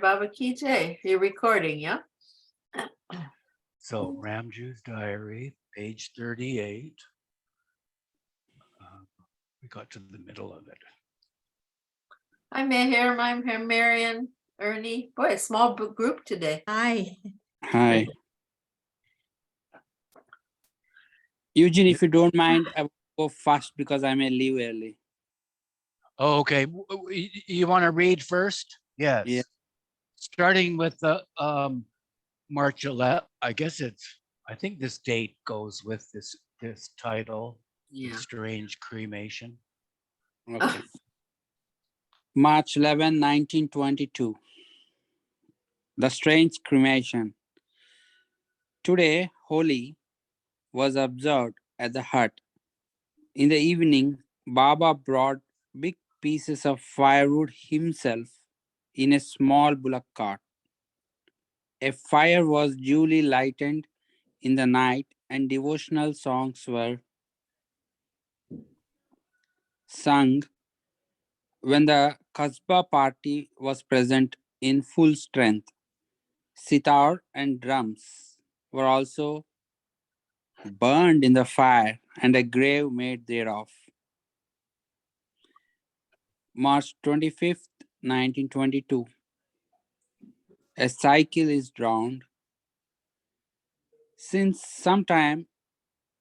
Baba Ki Jai. You're recording, yeah? So, Ramjoo's diary, page 38. We got to the middle of it. I'm here. I'm here, Marion, Ernie. Boy, a small group today. Hi. Hi. Eugene, if you don't mind, I will go fast because I may leave early. Oh, okay. You want to read first? Yes. Yeah. Starting with the March 11th. I think this date goes with this title, Yeah. Strange Cremation. Okay. March 11, 1922. The Strange Cremation. Today, Holi was observed at the hut. In the evening, Baba brought big pieces of firewood himself in a small bullock cart. A fire was duly lighted in the night and devotional songs were sung when the Kasbah party was present in full strength. Sitar and drums were also burned in the fire and a grave made thereof. March 25th, 1922. A cycle is drowned. Since some time,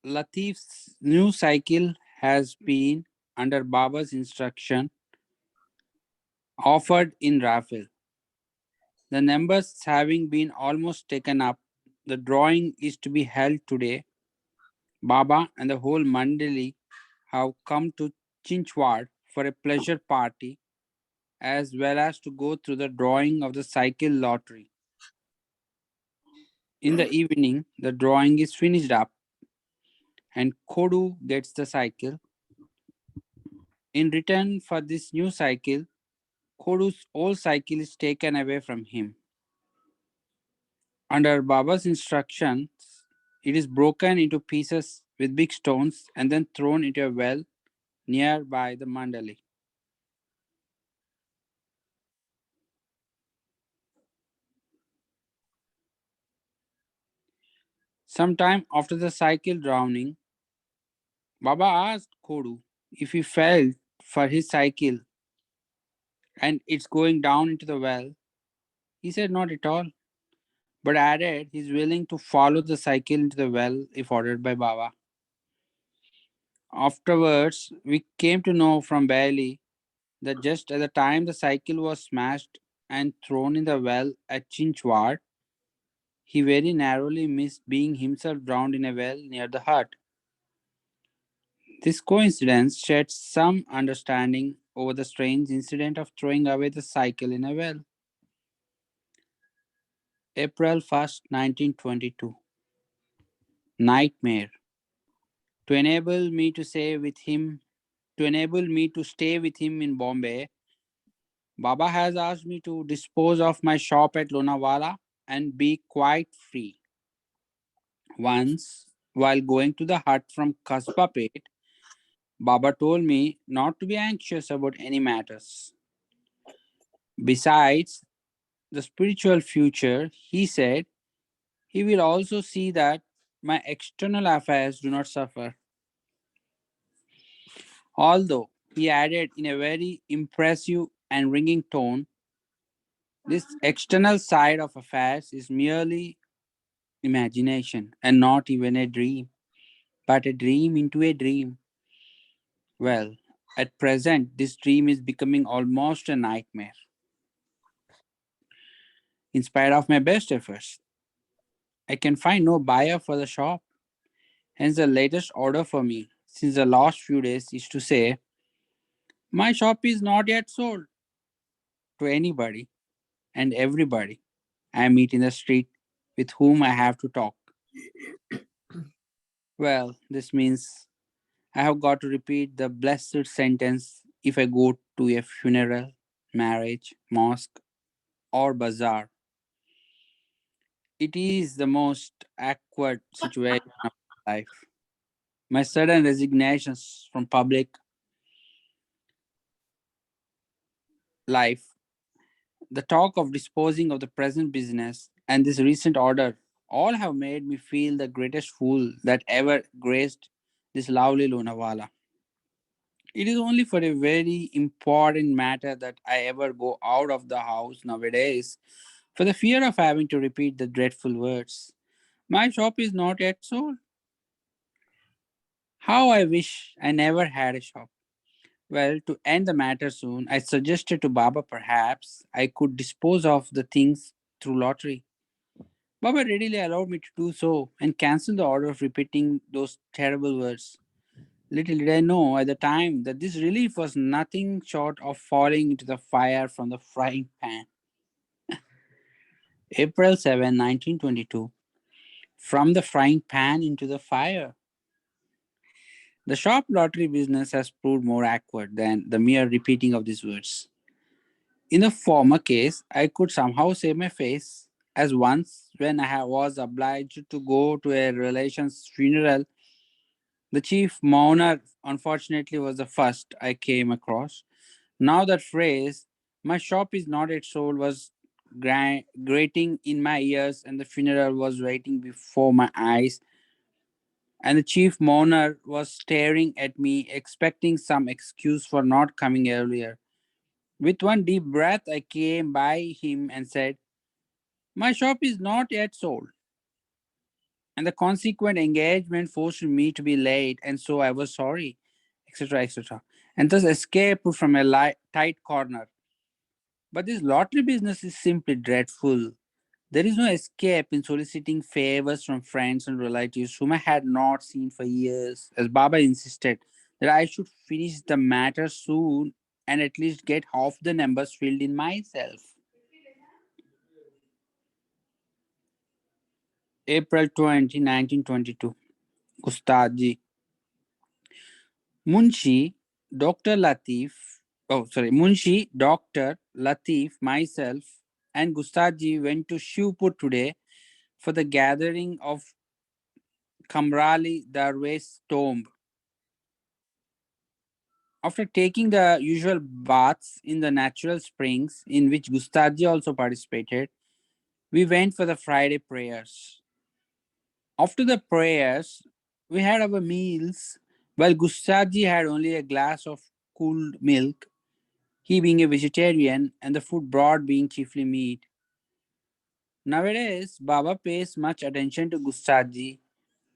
Latif's new cycle has been, under Baba's instruction, offered in raffle. The numbers having been almost taken up, the drawing is to be held today. Baba and the whole Mandali have come to Chinchwad for a pleasure party as well as to go through the drawing of the cycle lottery. In the evening, the drawing is finished up and Kodu gets the cycle. In return for this new cycle, Kodu's old cycle is taken away from him. Under Baba's instructions, it is broken into pieces with big stones and then thrown into a well nearby the Mandali. Sometime after the cycle drowning, Baba asked Kodu if he felt for his cycle and it's going down into the well. He said not at all, but added he's willing to follow the cycle into the well if ordered by Baba. Afterwards, we came to know from Bailey that just at the time the cycle was smashed and thrown in the well at Chinchwad, he very narrowly missed being himself drowned in a well near the hut. This coincidence sheds some understanding over the strange incident of throwing away the cycle in a well. April 1st, 1922. Nightmare. To enable me to stay with him, in Bombay, Baba has asked me to dispose of my shop at Lonavala and be quite free. Once, while going to the hut from Kasbapet, Baba told me not to be anxious about any matters. Besides the spiritual future, he said he will also see that my external affairs do not suffer. Although, he added in a very impressive and ringing tone, this external side of affairs is merely imagination and not even a dream, but a dream into a dream. Well, at present, this dream is becoming almost a nightmare. In spite of my best efforts, I can find no buyer for the shop. Hence, the latest order for me since the last few days is to say, my shop is not yet sold to anybody and everybody I meet in the street with whom I have to talk. Well, this means I have got to repeat the blessed sentence if I go to a funeral, marriage, mosque, or bazaar. It is the most awkward situation of my life. My sudden resignations from public life, The talk of disposing of the present business and this recent order all have made me feel the greatest fool that ever graced this lovely Lonavala. It is only for a very important matter that I ever go out of the house nowadays, for the fear of having to repeat the dreadful words. My shop is not yet sold. How I wish I never had a shop. Well, to end the matter soon, I suggested to Baba perhaps I could dispose of the things through lottery. Baba readily allowed me to do so and canceled the order of repeating those terrible words. Little did I know at the time that this relief was nothing short of falling into the fire from the frying pan. April 7, 1922. From the frying pan into the fire. The shop lottery business has proved more awkward than the mere repeating of these words. In the former case, I could somehow save my face, as once when was obliged to go to a relation's funeral, the chief mourner unfortunately was the first I came across. Now that phrase, my shop is not yet sold, was grating in my ears, and the funeral was waiting before my eyes, and the chief mourner was staring at me, expecting some excuse for not coming earlier. With one deep breath, I came by him and said, "My shop is not yet sold." And the consequent engagement forced me to be late, and so I was sorry, etc., etc., and thus escaped from a tight corner. But this lottery business is simply dreadful. There is no escape in soliciting favors from friends and relatives whom I had not seen for years, as Baba insisted that I should finish the matter soon and at least get half the numbers filled in myself. April 20, 1922. Ustadji. Munshi, Dr. Latif, Munshi, Dr. Latif, myself, and Gustaji went to Shivpur today for the gathering of Kamrali Darwe's tomb. After taking the usual baths in the natural springs, in which Gustaji also participated, we went for the Friday prayers. After the prayers, we had our meals, while Gustaji had only a glass of cooled milk, he being a vegetarian and the food brought being chiefly meat. Nowadays, Baba pays much attention to Gustaji.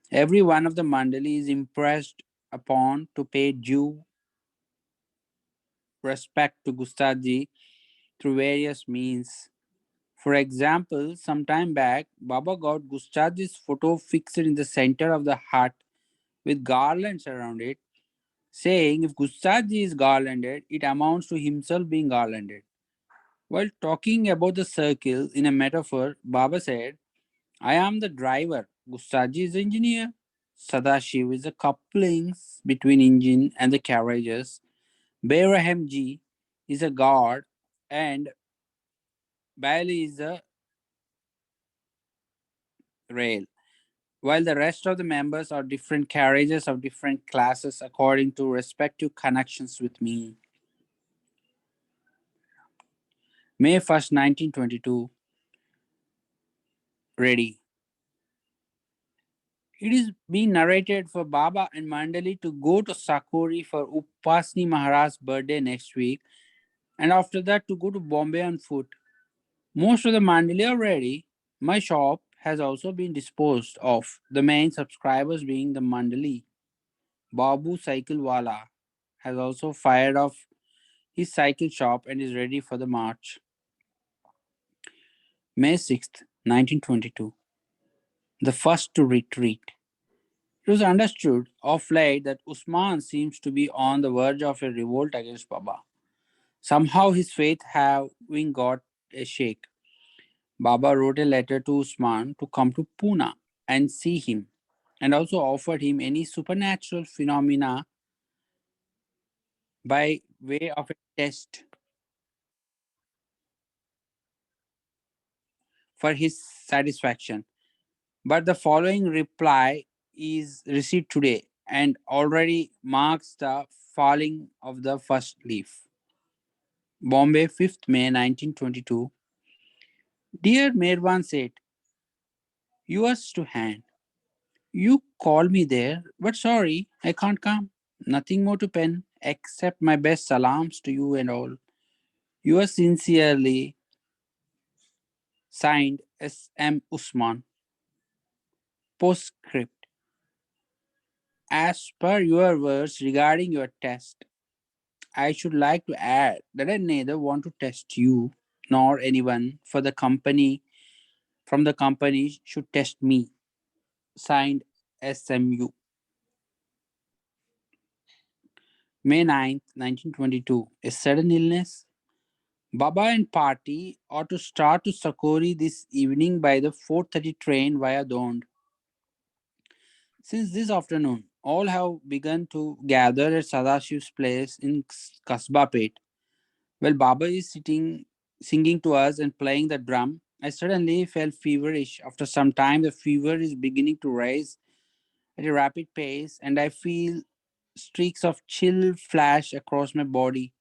Every one of the mandali is impressed upon to pay due respect to Gustaji through various means. For example, some time back, Baba got Gustaji's photo fixed in the center of the hut with garlands around it, saying if Gustaji is garlanded, it amounts to himself being garlanded. While talking about the circle in a metaphor, Baba said, I am the driver, Gustaji is the engineer, Sadashiv is the couplings between engine and the carriages, Berahamji is a guard, and Bailey is a rail. While the rest of the members are different carriages of different classes according to respective connections with me. May 1st, 1922. Ready. It is being narrated for Baba and Mandali to go to Sakori for Upasni Maharaj's birthday next week, and after that to go to Bombay on foot. Most of the Mandali are ready. My shop has also been disposed of, the main subscribers being the Mandali. Babu Cycle Wala has also fired off his cycle shop and is ready for the march. May 6th, 1922. The first to retreat. It was understood of late that Usman seems to be on the verge of a revolt against Baba. Somehow his faith having got a shake. Baba wrote a letter to Usman to come to Pune and see him, and also offered him any supernatural phenomena by way of a test for his satisfaction. But the following reply is received today and already marks the falling of the first leaf. Bombay, 5th May 1922. Dear Mirwan said, yours to hand. You called me there, but sorry, I can't come. Nothing more to pen except my best salams to you and all. Yours sincerely, signed S.M. Usman. Postscript. As per your words regarding your test, I should like to add that I neither want to test you nor anyone for the company from the company should test me. Signed SMU. May 9th, 1922. A sudden illness. Baba and party ought to start to Sakori this evening by the 4:30 train via Dond. Since this afternoon, all have begun to gather at Sadashiv's place in Kasba Pet. While Baba is sitting singing to us and playing the drum, I suddenly felt feverish. After some time, the fever is beginning to rise at a rapid pace, and I feel streaks of chill flash across my body,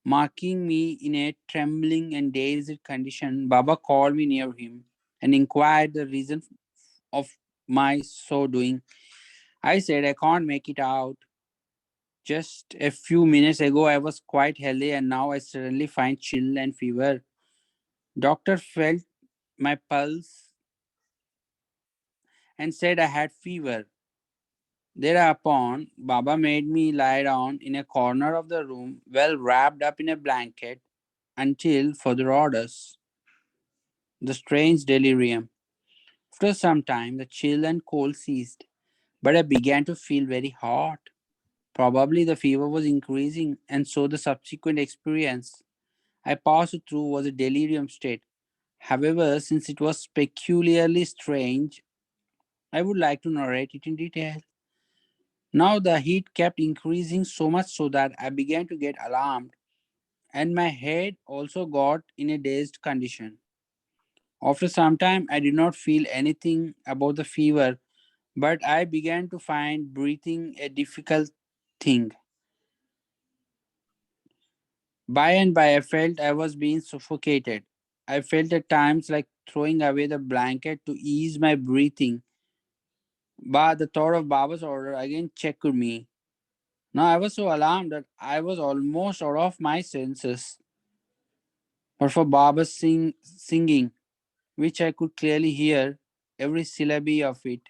marking me in a trembling and dazed condition. Baba called me near him and inquired the reason of my so doing. I said, I can't make it out. Just a few minutes ago, I was quite healthy, and now I suddenly find chill and fever. Doctor felt my pulse and said I had fever. Thereupon, Baba made me lie down in a corner of the room, well wrapped up in a blanket, until further orders. The strange delirium. After some time, the chill and cold ceased, but I began to feel very hot. Probably the fever was increasing, and so the subsequent experience I passed through was a delirium state. However, since it was peculiarly strange, I would like to narrate it in detail. Now the heat kept increasing so much so that I began to get alarmed, and my head also got in a dazed condition. After some time, I did not feel anything about the fever, but I began to find breathing a difficult thing. By and by, I felt I was being suffocated. I felt at times like throwing away the blanket to ease my breathing, but the thought of Baba's order again checked me. Now I was so alarmed that I was almost out of my senses. But for Baba's singing, which I could clearly hear every syllable of it,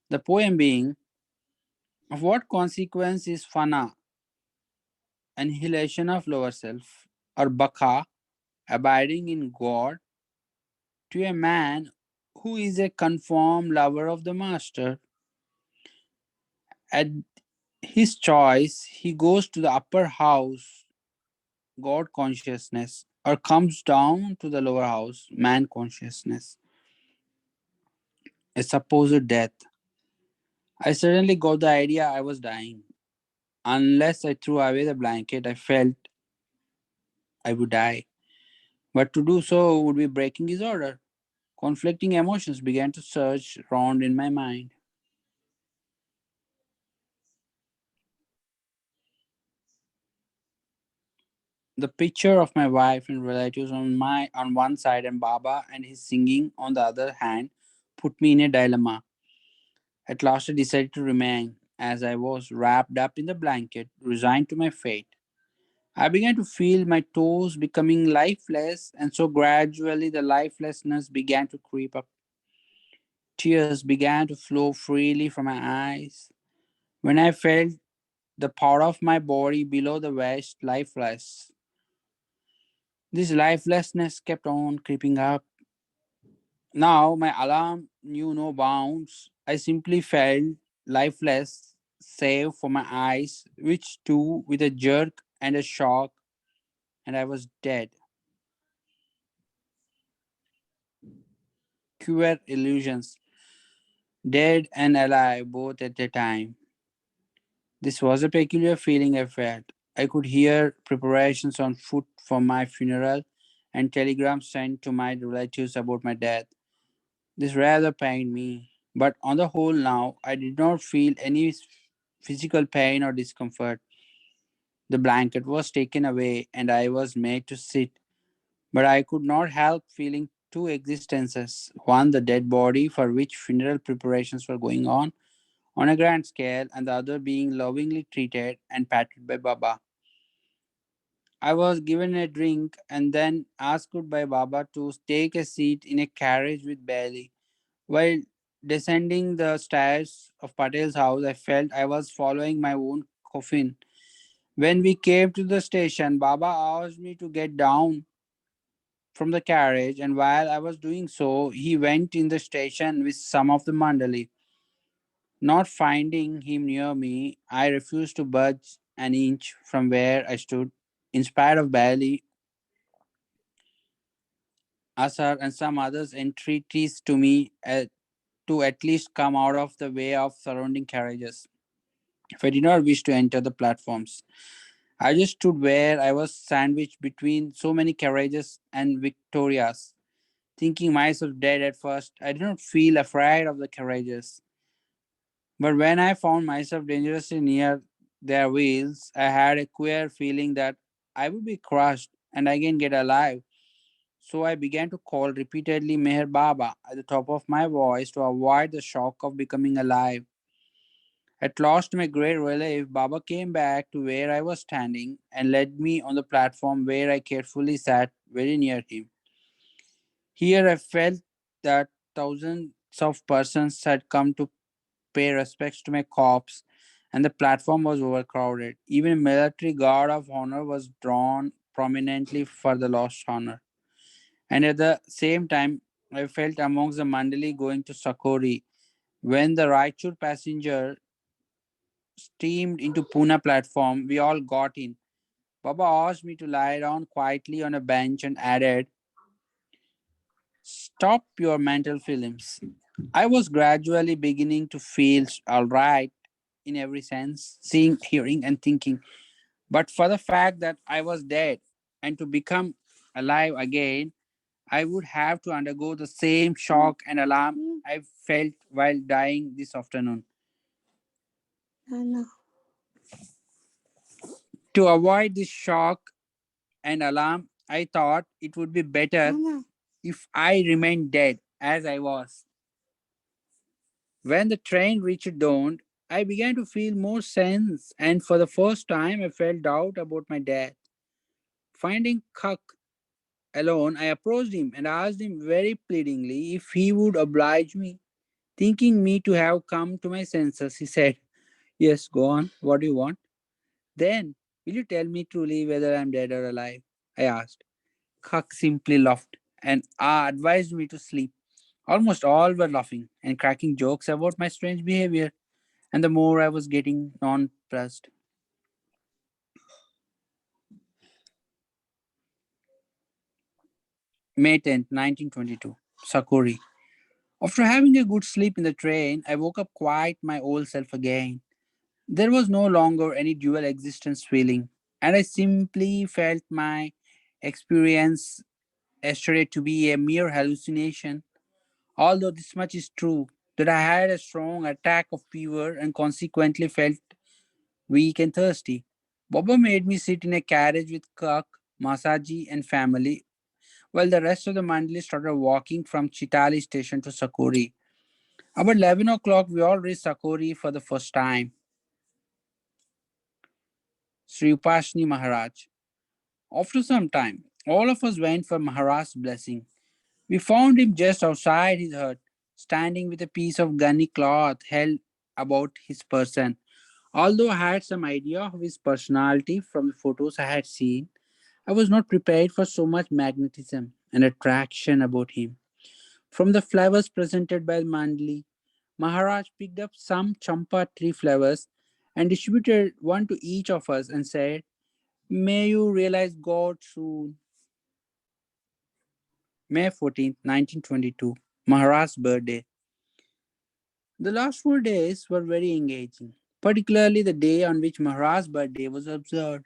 the poem being, of what consequence is fana, annihilation of lower self, or baka, abiding in God, to a man who is a confirmed lover of the master? At his choice, he goes to the upper house, God consciousness, or comes down to the lower house, man consciousness, a supposed death. I suddenly got the idea I was dying. Unless I threw away the blanket, I felt I would die. But to do so would be breaking his order. Conflicting emotions began to surge round in my mind. The picture of my wife and relatives on one side and Baba and his singing on the other hand put me in a dilemma. At last I decided to remain as I was, wrapped up in the blanket, resigned to my fate. I began to feel my toes becoming lifeless, and so gradually the lifelessness began to creep up. Tears began to flow freely from my eyes. When I felt the part of my body below the waist lifeless, this lifelessness kept on creeping up. Now my alarm knew no bounds. I simply felt lifeless, save for my eyes, which too, with a jerk and a shock, and I was dead. Queer illusions, dead and alive both at a time. This was a peculiar feeling I felt. I could hear preparations on foot for my funeral and telegrams sent to my relatives about my death. This rather pained me, but on the whole, now I did not feel any physical pain or discomfort. The blanket was taken away and I was made to sit, but I could not help feeling two existences: one, the dead body for which funeral preparations were going on a grand scale, and the other being lovingly treated and patted by Baba. I was given a drink and then asked by Baba to take a seat in a carriage with Bailey. While descending the stairs of Patel's house, I felt I was following my own coffin. When we came to the station, Baba asked me to get down from the carriage, and while I was doing so, he went in the station with some of the mandali. Not finding him near me, I refused to budge an inch from where I stood. In spite of Bailey, Asar, and some others' entreaties to me to at least come out of the way of surrounding carriages, if I did not wish to enter the platforms. I just stood where I was sandwiched between so many carriages and Victorias, thinking myself dead at first. I did not feel afraid of the carriages, but when I found myself dangerously near their wheels, I had a queer feeling that I would be crushed and again get alive. So I began to call repeatedly Meher Baba at the top of my voice to avoid the shock of becoming alive. At last, to my great relief, Baba came back to where I was standing and led me on the platform where I carefully sat very near him. Here I felt that thousands of persons had come to pay respects to my corpse, and the platform was overcrowded. Even a military guard of honor was drawn prominently for the lost honor. And at the same time, I felt amongst the Mandali going to Sakori. When the Raichur passenger steamed into Pune platform, we all got in. Baba asked me to lie down quietly on a bench and added, "Stop your mental films." I was gradually beginning to feel alright in every sense, seeing, hearing, and thinking. But for the fact that I was dead and to become alive again, I would have to undergo the same shock and alarm I felt while dying this afternoon. To avoid this shock and alarm, I thought it would be better if I remained dead as I was. When the train reached Dawn, I began to feel more sense, and for the first time, I felt doubt about my death. Finding Kak alone, I approached him and asked him very pleadingly if he would oblige me. Thinking me to have come to my senses, he said, "Yes, go on. What do you want?" "Then, will you tell me truly whether I am dead or alive?" I asked. Kak simply laughed and advised me to sleep. Almost all were laughing and cracking jokes about my strange behavior, and the more I was getting nonplussed. May 10th, 1922. Sakori. After having a good sleep in the train, I woke up quite my old self again. There was no longer any dual existence feeling, and I simply felt my experience yesterday to be a mere hallucination. Although this much is true, that I had a strong attack of fever and consequently felt weak and thirsty. Baba made me sit in a carriage with Kak, Masaji, and family, while the rest of the mandali started walking from Chitali station to Sakori. About 11 o'clock, we all reached Sakori for the first time. Sri Upashni Maharaj. After some time, all of us went for Maharaj's blessing. We found him just outside his hut, standing with a piece of gunny cloth held about his person. Although I had some idea of his personality from the photos I had seen, I was not prepared for so much magnetism and attraction about him. From the flowers presented by Mandli, Maharaj picked up some champa tree flowers and distributed one to each of us and said, "May you realize God soon." May 14th, 1922, Maharaj's birthday. The last 4 days were very engaging, particularly the day on which Maharaj's birthday was observed.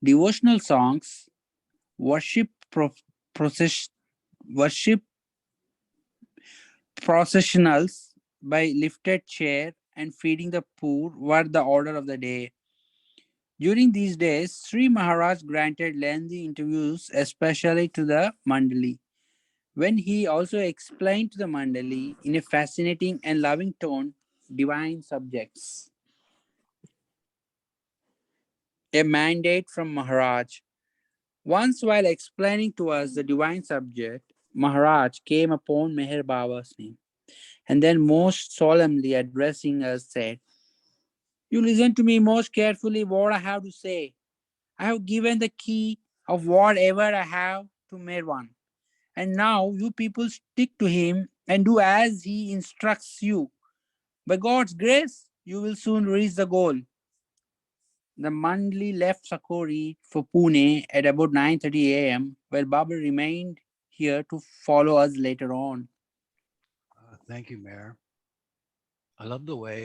Devotional songs, worship, process, worship processionals by lifted chair, and feeding the poor were the order of the day. During these days, Sri Maharaj granted lengthy interviews, especially to the Mandali, when he also explained to the Mandali in a fascinating and loving tone divine subjects. A mandate from Maharaj. Once, while explaining to us the divine subject, Maharaj came upon Meher Baba's name and then, most solemnly addressing us, said, "You listen to me most carefully what I have to say. I have given the key of whatever I have to Merwan. And now you people stick to him and do as he instructs you. By God's grace, you will soon reach the goal." The Mandli left Sakori for Pune at about 9:30 a.m., while Baba remained here to follow us later on. Thank you, Mayor. I love the way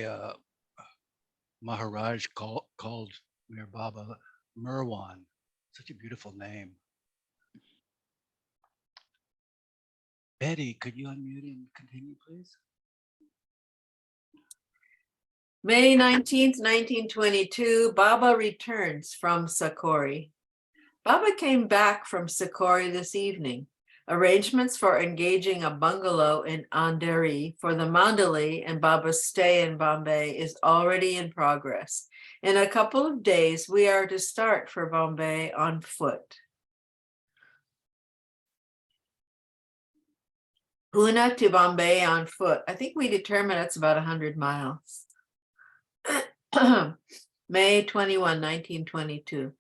Maharaj called Mayor Baba Merwan. Such a beautiful name. Betty, could you unmute and continue, please? May 19th, 1922, Baba returns from Sakori. Baba came back from Sakori this evening. Arrangements for engaging a bungalow in Andheri for the Mandali and Baba's stay in Bombay is already in progress. In a couple of days, we are to start for Bombay on foot. Pune to Bombay on foot. I think we determined it's about 100 miles. May 21, 1922.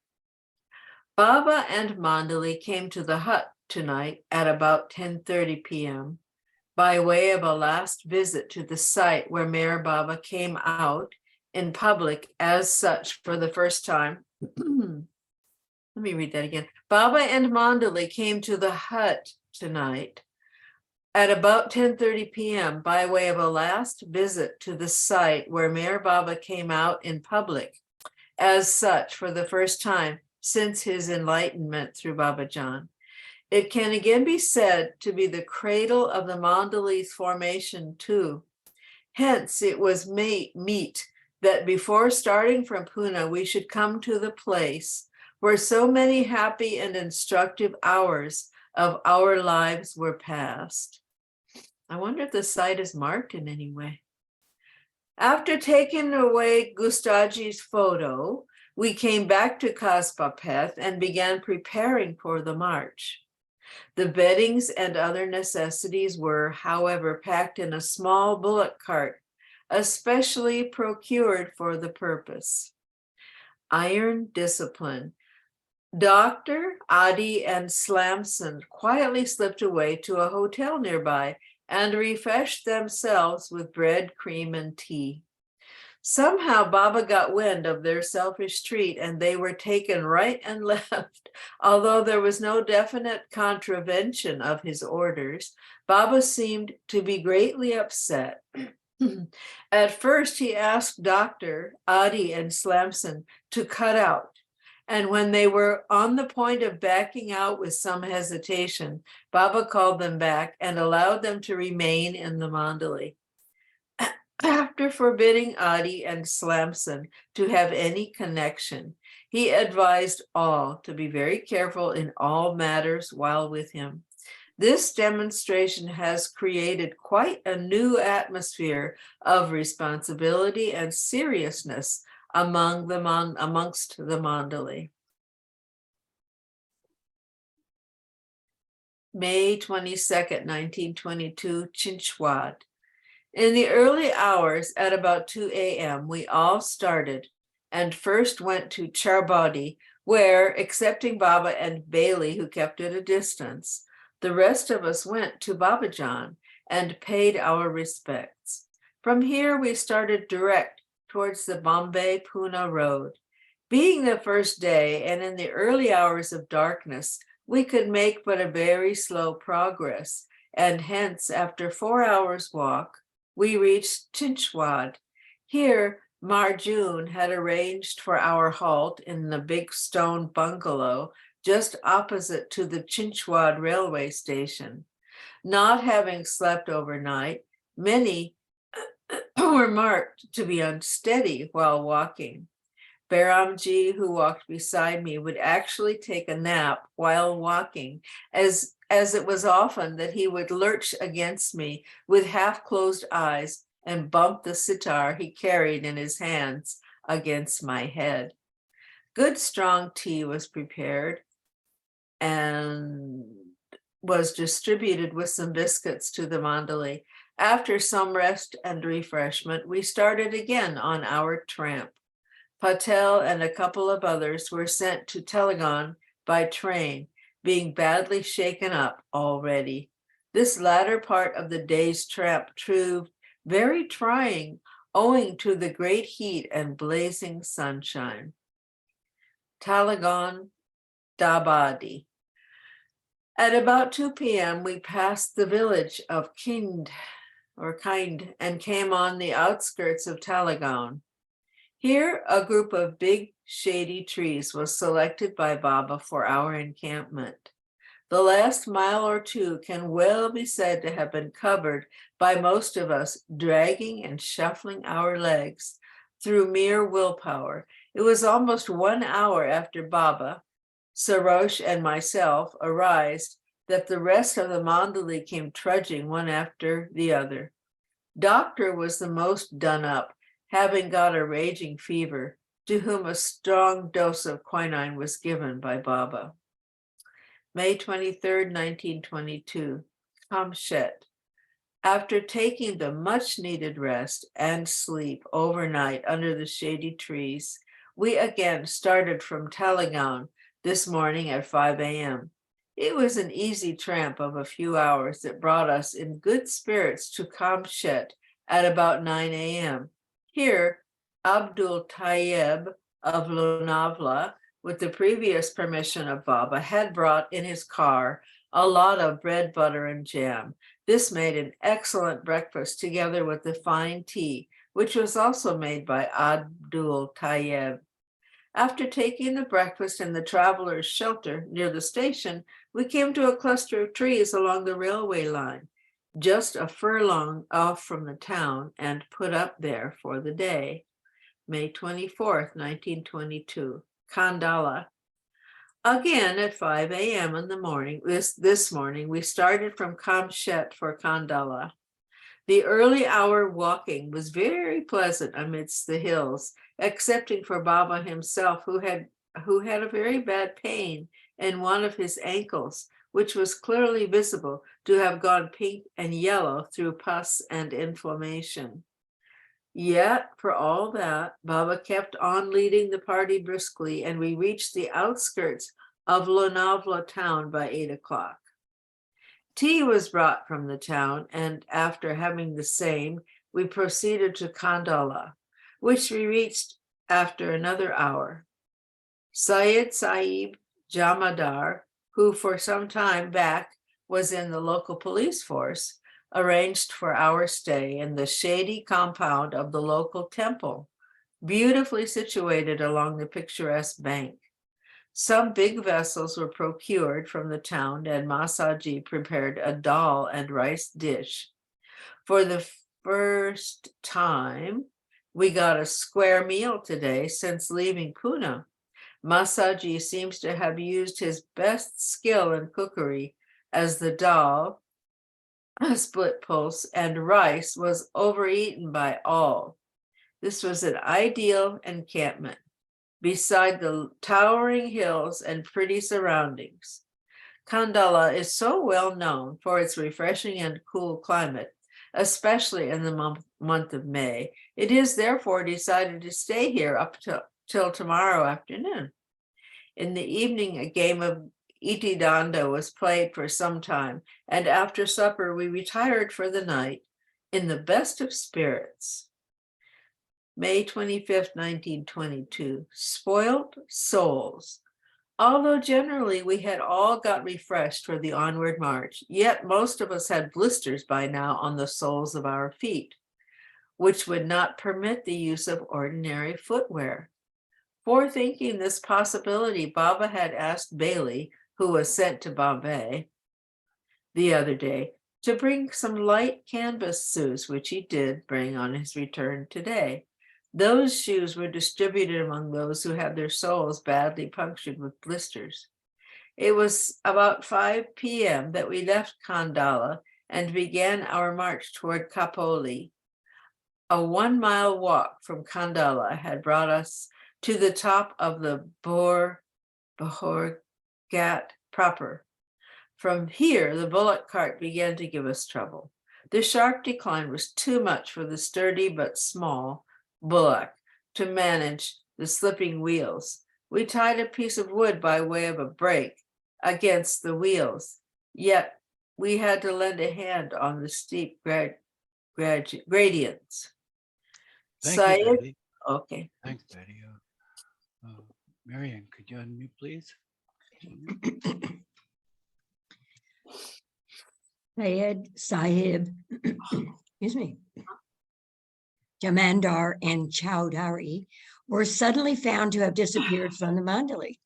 Baba and Mandali came to the hut tonight at about 10:30 p.m. by way of a last visit to the site where Mayor Baba came out in public as such for the first time. Let me read that again. Baba and Mandali came to the hut tonight at about 10:30 p.m. by way of a last visit to the site where Mayor Baba came out in public as such for the first time since his enlightenment through Babajan. It can again be said to be the cradle of the Mandali's formation too. Hence, it was meet that before starting from Pune, we should come to the place where so many happy and instructive hours of our lives were passed. I wonder if the site is marked in any way. After taking away Gustaji's photo, we came back to Kaspapeth and began preparing for the march. The beddings and other necessities were, however, packed in a small bullock cart, especially procured for the purpose. Iron discipline. Dr. Adi and Slamson quietly slipped away to a hotel nearby and refreshed themselves with bread, cream, and tea. Somehow Baba got wind of their selfish treat and they were taken right and left. Although there was no definite contravention of his orders, Baba seemed to be greatly upset. At first, he asked Dr. Adi and Slamson to cut out. And when they were on the point of backing out with some hesitation, Baba called them back and allowed them to remain in the Mandali. After forbidding Adi and Slamson to have any connection, he advised all to be very careful in all matters while with him. This demonstration has created quite a new atmosphere of responsibility and seriousness amongst the Mandali. May 22nd, 1922, Chinchwad. In the early hours at about 2 a.m., we all started and first went to Charbadi, where, excepting Baba and Bailey, who kept at a distance, the rest of us went to Babajan and paid our respects. From here, we started direct towards the Bombay-Pune road. Being the first day and in the early hours of darkness, we could make but a very slow progress, and hence, after 4 hours' walk, we reached Chinchwad. Here, Marjun had arranged for our halt in the big stone bungalow just opposite to the Chinchwad railway station. Not having slept overnight, many were marked to be unsteady while walking. Ramjoo, who walked beside me, would actually take a nap while walking, as it was often that he would lurch against me with half-closed eyes and bump the sitar he carried in his hands against my head. Good strong tea was prepared and was distributed with some biscuits to the Mandali. After some rest and refreshment, we started again on our tramp. Patel and a couple of others were sent to Telegon by train, being badly shaken up already. This latter part of the day's tramp proved very trying, owing to the great heat and blazing sunshine. Telegon, Dabadi. At about 2 p.m., we passed the village of Kind and came on the outskirts of Telegon. Here, a group of big, shady trees was selected by Baba for our encampment. The last mile or two can well be said to have been covered by most of us dragging and shuffling our legs through mere willpower. It was almost 1 hour after Baba, Sarosh, and myself arrived that the rest of the Mandali came trudging one after the other. Doctor was the most done up, having got a raging fever, to whom a strong dose of quinine was given by Baba. May 23rd, 1922, Kamshet. After taking the much-needed rest and sleep overnight under the shady trees, we again started from Telegon this morning at 5 a.m. It was an easy tramp of a few hours that brought us in good spirits to Kamshet at about 9 a.m. Here, Abdul Tayyib of Lonavla, with the previous permission of Baba, had brought in his car a lot of bread, butter, and jam. This made an excellent breakfast together with the fine tea, which was also made by Abdul Tayyib. After taking the breakfast in the traveler's shelter near the station, we came to a cluster of trees along the railway line, just a furlong off from the town, and put up there for the day. May 24th, 1922, Kandala. Again at 5 a.m. in the morning, this morning, we started from Kamshet for Kandala. The early hour walking was very pleasant amidst the hills, excepting for Baba himself, who had a very bad pain in one of his ankles, which was clearly visible to have gone pink and yellow through pus and inflammation. Yet, for all that, Baba kept on leading the party briskly, and we reached the outskirts of Lonavla town by 8 o'clock. Tea was brought from the town, and after having the same, we proceeded to Kandala, which we reached after another hour. Syed Sahib Jamadar, who for some time back was in the local police force, arranged for our stay in the shady compound of the local temple, beautifully situated along the picturesque bank. Some big vessels were procured from the town, and Masaji prepared a dal and rice dish. For the first time, we got a square meal today since leaving Pune. Masaji seems to have used his best skill in cookery, as the dal, split pulse, and rice was overeaten by all. This was an ideal encampment, beside the towering hills and pretty surroundings. Kandala is so well known for its refreshing and cool climate, especially in the month of May. It is therefore decided to stay here up till tomorrow afternoon. In the evening, a game of iti danda was played for some time, and after supper we retired for the night in the best of spirits. May 25th, 1922, spoiled souls. Although generally we had all got refreshed for the onward march, yet most of us had blisters by now on the soles of our feet, which would not permit the use of ordinary footwear. Forethinking this possibility, Baba had asked Bailey, who was sent to Bombay the other day, to bring some light canvas shoes, which he did bring on his return today. Those shoes were distributed among those who had their soles badly punctured with blisters. It was about 5 p.m. that we left Kandala and began our march toward Kapoli. A 1-mile walk from Kandala had brought us to the top of the Bahor Ghat proper. From here, the bullock cart began to give us trouble. The sharp decline was too much for the sturdy but small bullock to manage the slipping wheels. We tied a piece of wood by way of a brake against the wheels, yet we had to lend a hand on the steep gradients. Thank you, Syed, Betty. okay. Thanks, Betty. Marianne, could you unmute, please? Syed, Sahib, excuse me, Jamandar and Chowdhury were suddenly found to have disappeared from the mandali.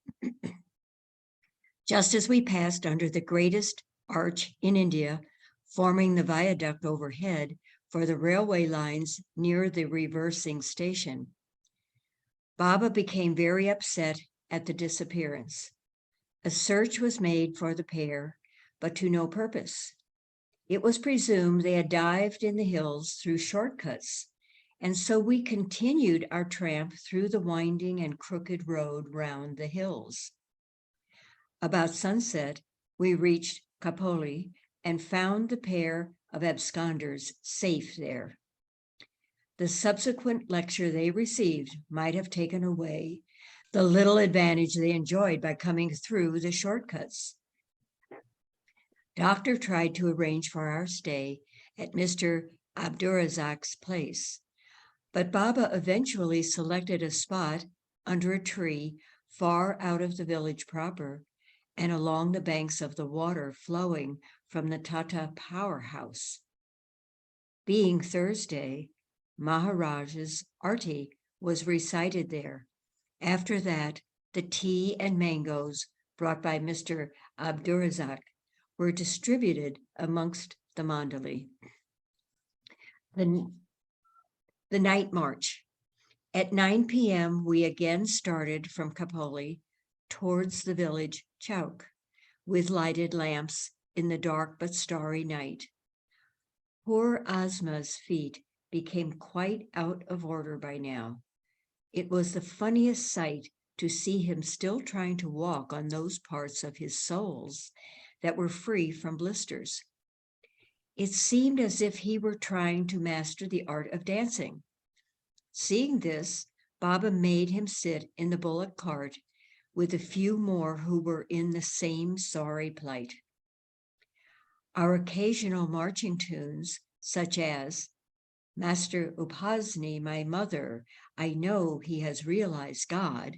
Just as we passed under the greatest arch in India, forming the viaduct overhead for the railway lines near the reversing station, Baba became very upset at the disappearance. A search was made for the pair, but to no purpose. It was presumed they had dived in the hills through shortcuts, and so we continued our tramp through the winding and crooked road round the hills. About sunset, we reached Kapoli and found the pair of absconders safe there. The subsequent lecture they received might have taken away the little advantage they enjoyed by coming through the shortcuts. Doctor tried to arrange for our stay at Mr. Abdurazak's place, but Baba eventually selected a spot under a tree far out of the village proper and along the banks of the water flowing from the Tata powerhouse. Being Thursday, Maharaj's Arti was recited there. After that, the tea and mangoes brought by Mr. Abdurazak were distributed amongst the mandali. The night march. At 9 p.m., we again started from Kapoli towards the village Chowk, with lighted lamps in the dark but starry night. Poor Asma's feet became quite out of order by now. It was the funniest sight to see him still trying to walk on those parts of his soles that were free from blisters. It seemed as if he were trying to master the art of dancing. Seeing this, Baba made him sit in the bullock cart with a few more who were in the same sorry plight. Our occasional marching tunes, such as Master Upasni, my mother, I know he has realized God,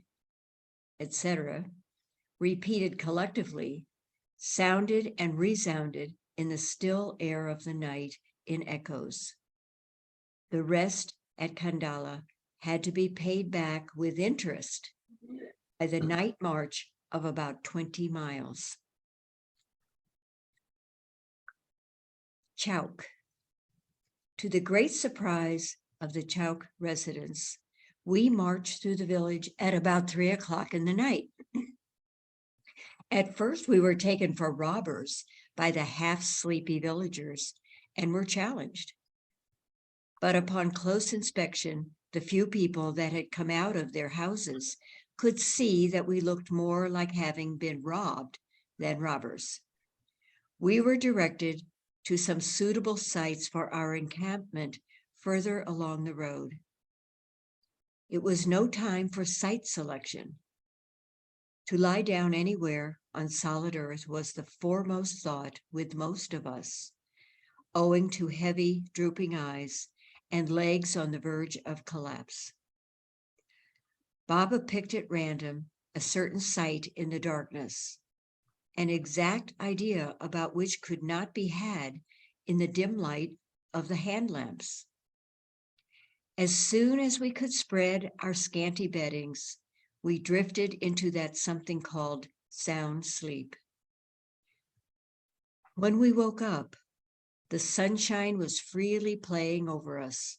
etc., repeated collectively, sounded and resounded in the still air of the night in echoes. The rest at Kandala had to be paid back with interest by the night march of about 20 miles. Chowk. To the great surprise of the Chowk residents, we marched through the village at about 3 o'clock in the night. At first, we were taken for robbers by the half-sleepy villagers and were challenged. But upon close inspection, the few people that had come out of their houses could see that we looked more like having been robbed than robbers. We were directed to some suitable sites for our encampment further along the road. It was no time for site selection. To lie down anywhere on solid earth was the foremost thought with most of us, owing to heavy, drooping eyes and legs on the verge of collapse. Baba picked at random a certain site in the darkness, an exact idea about which could not be had in the dim light of the hand lamps. As soon as we could spread our scanty beddings, we drifted into that something called sound sleep. When we woke up, the sunshine was freely playing over us,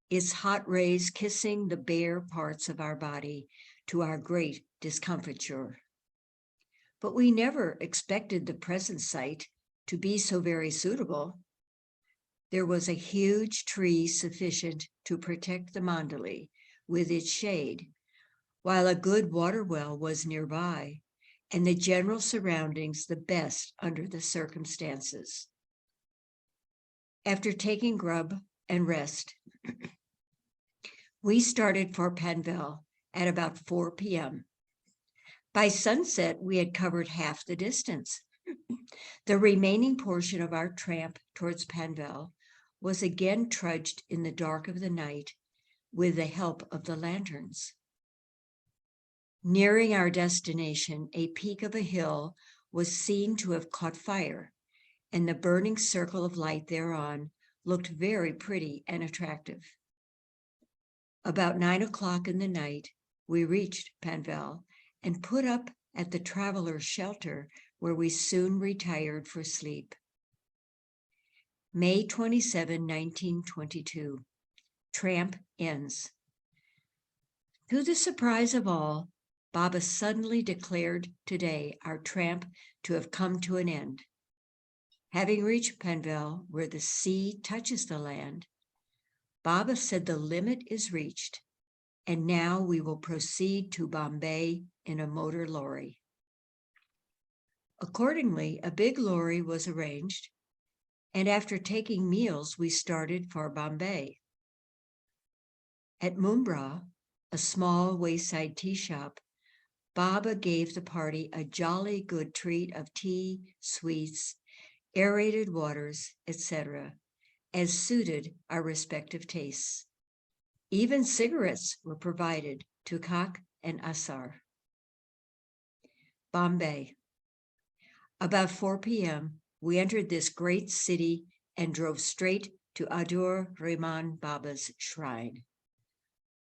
its hot rays kissing the bare parts of our body to our great discomfiture. But we never expected the present site to be so very suitable. There was a huge tree sufficient to protect the mandali with its shade, while a good water well was nearby, and the general surroundings the best under the circumstances. After taking grub and rest, we started for Panvel at about 4 p.m. By sunset, we had covered half the distance. The remaining portion of our tramp towards Panvel was again trudged in the dark of the night with the help of the lanterns. Nearing our destination, a peak of a hill was seen to have caught fire, and the burning circle of light thereon looked very pretty and attractive. About 9 o'clock in the night, we reached Panvel and put up at the traveler's shelter, where we soon retired for sleep. May 27, 1922. Tramp ends. To the surprise of all, Baba suddenly declared today our tramp to have come to an end. Having reached Panvel, where the sea touches the land, Baba said the limit is reached, and now we will proceed to Bombay in a motor lorry. Accordingly, a big lorry was arranged, and after taking meals, we started for Bombay. At Mumbai, a small wayside tea shop, Baba gave the party a jolly good treat of tea, sweets, aerated waters, etc., as suited our respective tastes. Even cigarettes were provided to Kak and Asar. Bombay. About 4 p.m., we entered this great city and drove straight to Adur Rahman Baba's shrine.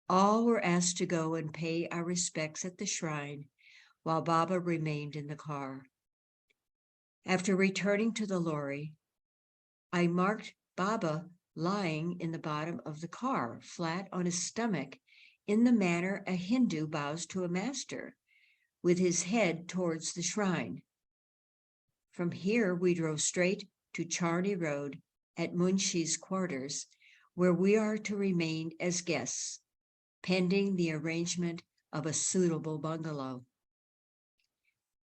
All were asked to go and pay our respects at the shrine, while Baba remained in the car. After returning to the lorry, I marked Baba lying in the bottom of the car, flat on his stomach, in the manner a Hindu bows to a master, with his head towards the shrine. From here, we drove straight to Charney Road at Munshi's quarters, where we are to remain as guests, pending the arrangement of a suitable bungalow.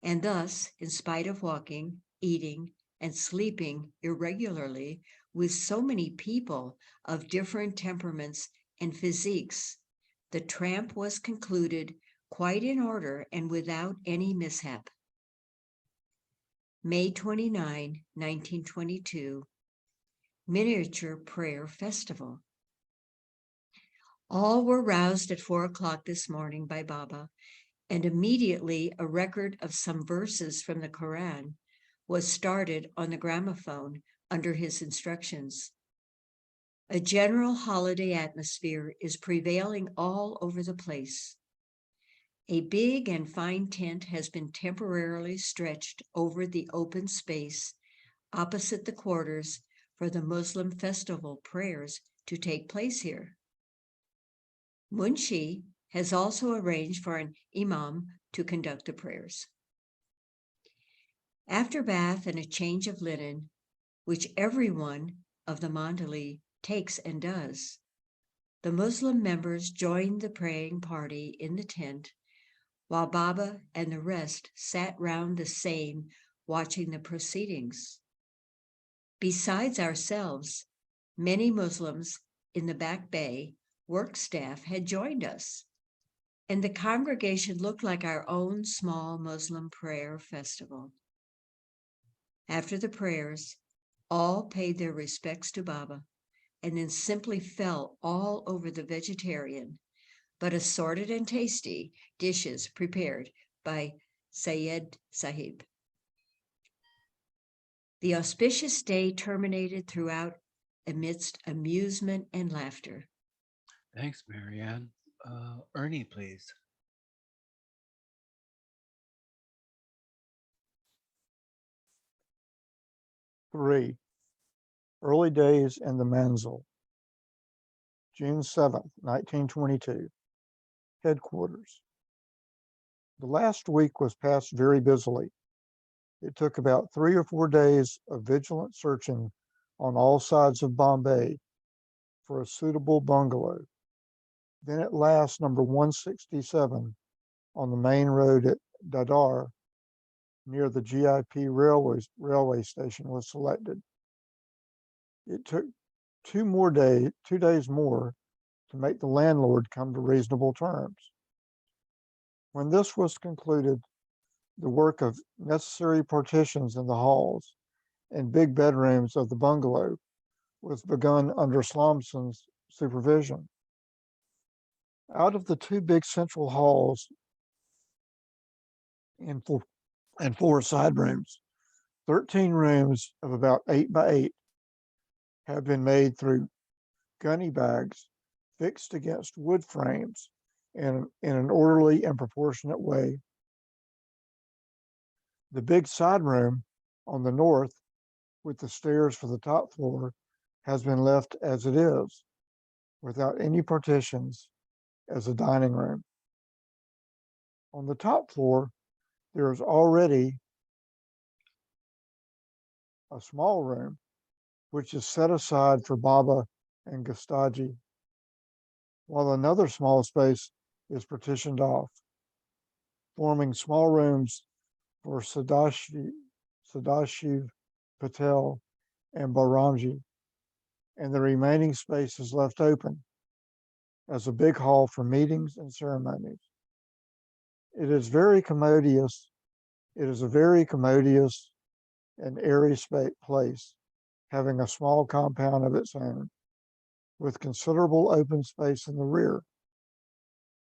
And thus, in spite of walking, eating, and sleeping irregularly with so many people of different temperaments and physiques, the tramp was concluded quite in order and without any mishap. May 29, 1922, Miniature Prayer Festival. All were roused at 4 o'clock this morning by Baba, and immediately a record of some verses from the Quran was started on the gramophone under his instructions. A general holiday atmosphere is prevailing all over the place. A big and fine tent has been temporarily stretched over the open space opposite the quarters for the Muslim festival prayers to take place here. Munshi has also arranged for an imam to conduct the prayers. After bath and a change of linen, which every one of the mandali takes and does, the Muslim members joined the praying party in the tent, while Baba and the rest sat round the same watching the proceedings. Besides ourselves, many Muslims in the back bay work staff had joined us, and the congregation looked like our own small Muslim prayer festival. After the prayers, all paid their respects to Baba and then simply fell all over the vegetarian, but assorted and tasty dishes prepared by Sayed Sahib. The auspicious day terminated throughout amidst amusement and laughter. Thanks, Marianne. Ernie, please. Three, early days in the Manzil. June 7th, 1922. Headquarters. The last week was passed very busily. It took about 3 or 4 days of vigilant searching on all sides of Bombay for a suitable bungalow. Then at last, number 167 on the main road at Dadar, near the GIP railway station, was selected. It took 2 days more to make the landlord come to reasonable terms. When this was concluded, the work of necessary partitions in the halls and big bedrooms of the bungalow was begun under Slomson's supervision. Out of the 2 big central halls and 4 side rooms, 13 rooms of about 8 by 8 have been made through gunny bags fixed against wood frames in an orderly and proportionate way. The big side room on the north, with the stairs for the top floor, has been left as it is, without any partitions, as a dining room. On the top floor, there is already a small room, which is set aside for Baba and Gustaji, while another small space is partitioned off, forming small rooms for Sadashiv Patel and Baramji, and the remaining space is left open as a big hall for meetings and ceremonies. It is a very commodious and airy place, having a small compound of its own, with considerable open space in the rear.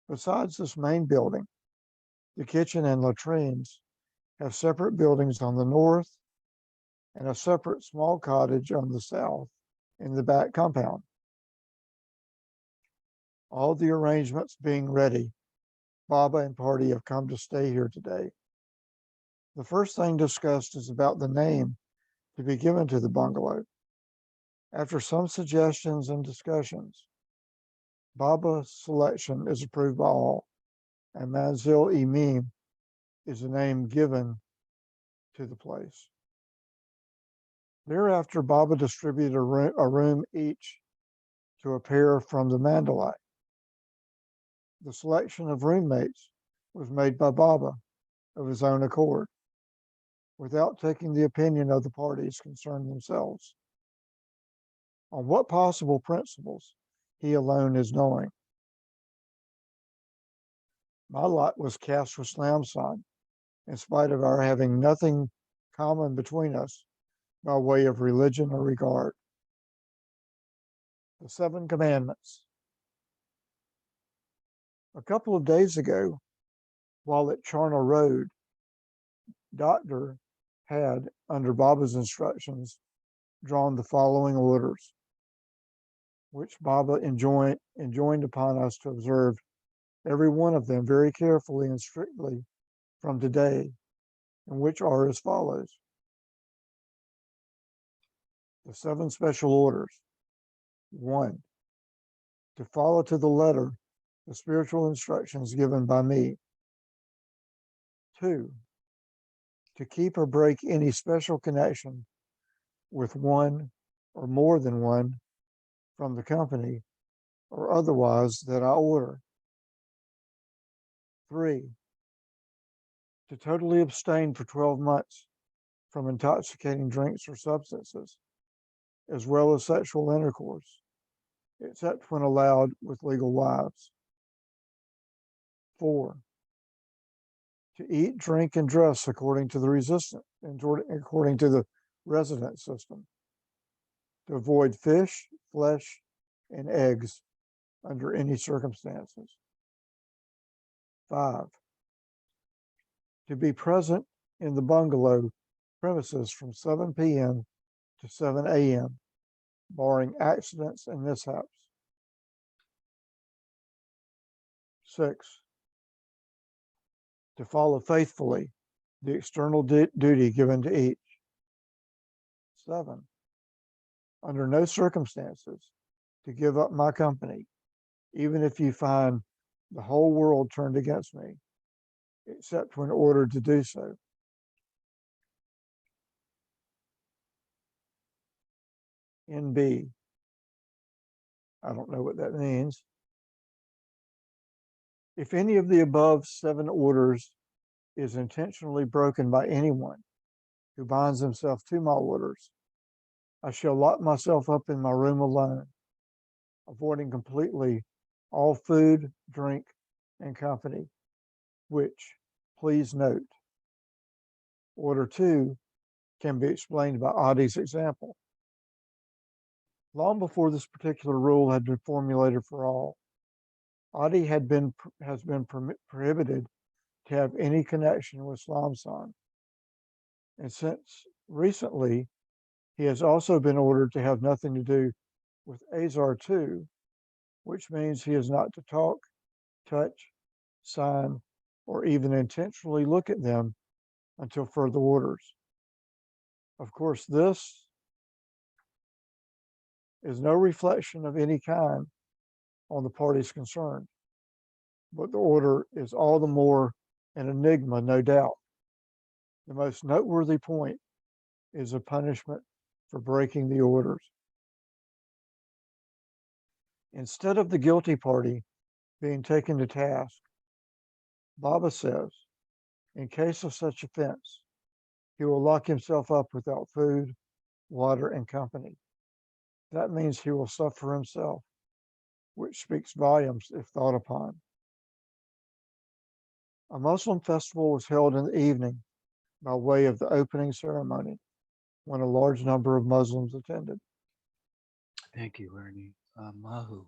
Besides this main building, the kitchen and latrines have separate buildings on the north and a separate small cottage on the south in the back compound. All the arrangements being ready, Baba and party have come to stay here today. The first thing discussed is about the name to be given to the bungalow. After some suggestions and discussions, Baba's selection is approved by all, and Manzil-e-Mim is the name given to the place. Thereafter, Baba distributed a room each to a pair from the Mandalay. The selection of roommates was made by Baba of his own accord, without taking the opinion of the parties concerned themselves. On what possible principles, he alone is knowing. My lot was cast with Slamson, in spite of our having nothing common between us by way of religion or regard. The 7 Commandments. A couple of days ago, while at Charna Road, Doctor had, under Baba's instructions, drawn the following orders, which Baba enjoined upon us to observe every one of them very carefully and strictly from today, and which are as follows. The 7 special orders. 1, to follow to the letter the spiritual instructions given by me. 2, to keep or break any special connection with one or more than one from the company or otherwise that I order. 3, to totally abstain for 12 months from intoxicating drinks or substances, as well as sexual intercourse, except when allowed with legal wives. 4, to eat, drink, and dress according to the resident system. To avoid fish, flesh, and eggs under any circumstances. 5, to be present in the bungalow premises from 7 p.m. to 7 a.m., barring accidents and mishaps. 6, to follow faithfully the external duty given to each. 7, under no circumstances to give up my company, even if you find the whole world turned against me, except when ordered to do so. NB. I don't know what that means. If any of the above 7 orders is intentionally broken by anyone who binds himself to my orders, I shall lock myself up in my room alone, avoiding completely all food, drink, and company, which, please note, order 2 can be explained by Adi's example. Long before this particular rule had been formulated for all, Adi has been prohibited to have any connection with Slamsan. And since recently, he has also been ordered to have nothing to do with Azar too, which means he is not to talk, touch, sign, or even intentionally look at them until further orders. Of course, this is no reflection of any kind on the parties concerned, but the order is all the more an enigma, no doubt. The most noteworthy point is a punishment for breaking the orders. Instead of the guilty party being taken to task, Baba says, in case of such offense, he will lock himself up without food, water, and company. That means he will suffer himself, which speaks volumes if thought upon. A Muslim festival was held in the evening by way of the opening ceremony when a large number of Muslims attended. Thank you, Ernie. Mahu.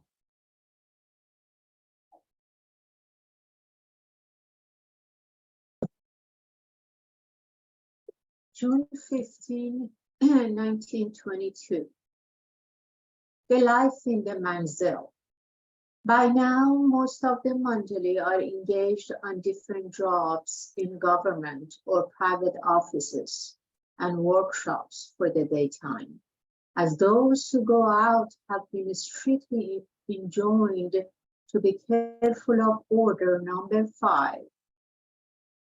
June 15, 1922. The life in the manzil. By now, most of the Mandali are engaged on different jobs in government or private offices and workshops for the daytime, as those who go out have been strictly enjoined to be careful of order number 5,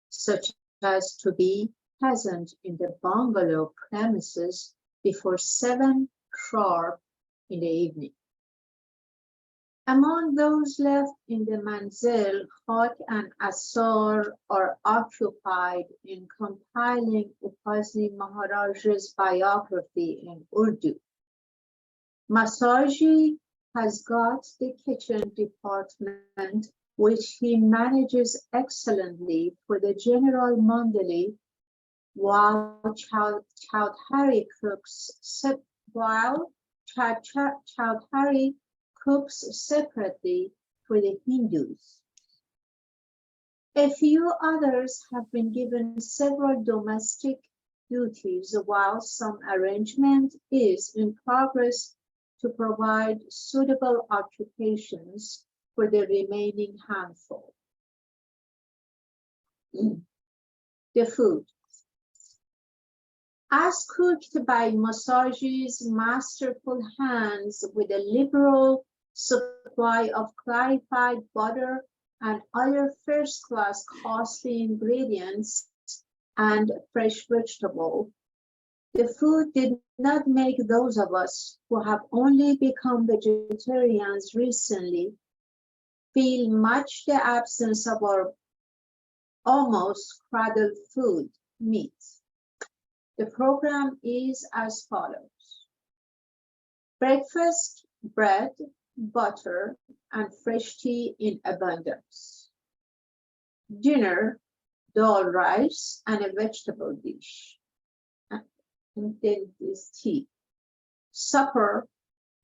such as to be present in the bungalow premises before 7 sharp in the evening. Among those left in the manzil, Khak and Asar are occupied in compiling Upazi Maharaj's biography in Urdu. Masaji has got the kitchen department, which he manages excellently for the general Mandali, while Chowdhury cooks separately for the Hindus. A few others have been given several domestic duties, while some arrangement is in progress to provide suitable occupations for the remaining handful. The food. As cooked by Masaji's masterful hands with a liberal supply of clarified butter and other first-class costly ingredients and fresh vegetable, the food did not make those of us who have only become vegetarians recently feel much the absence of our almost cradle food, meat. The program is as follows. Breakfast, bread, butter, and fresh tea in abundance. Dinner, dal rice and a vegetable dish. And then is tea. Supper,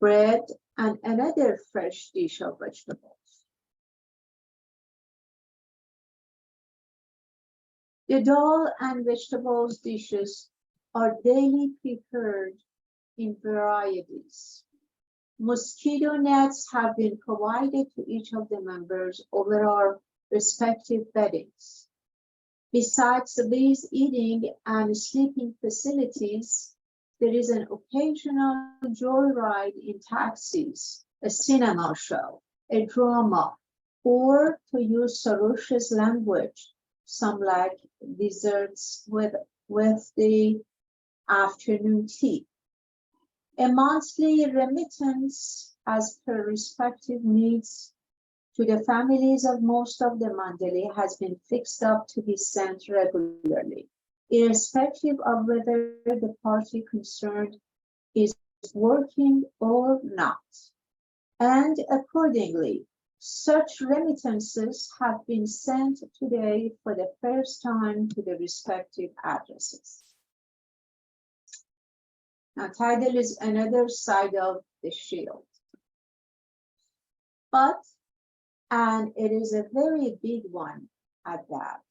bread, and another fresh dish of vegetables. The dal and vegetables dishes are daily prepared in varieties. Mosquito nets have been provided to each of the members over our respective beddings. Besides these eating and sleeping facilities, there is an occasional joyride in taxis a cinema show, a drama, or to use Sarosha's language, some like desserts with the afternoon tea. A monthly remittance as per respective needs to the families of most of the Mandalay has been fixed up to be sent regularly, irrespective of whether the party concerned is working or not. And accordingly, such remittances have been sent today for the first time to the respective addresses. Now, title is another side of the shield. But, and it is a very big one at that,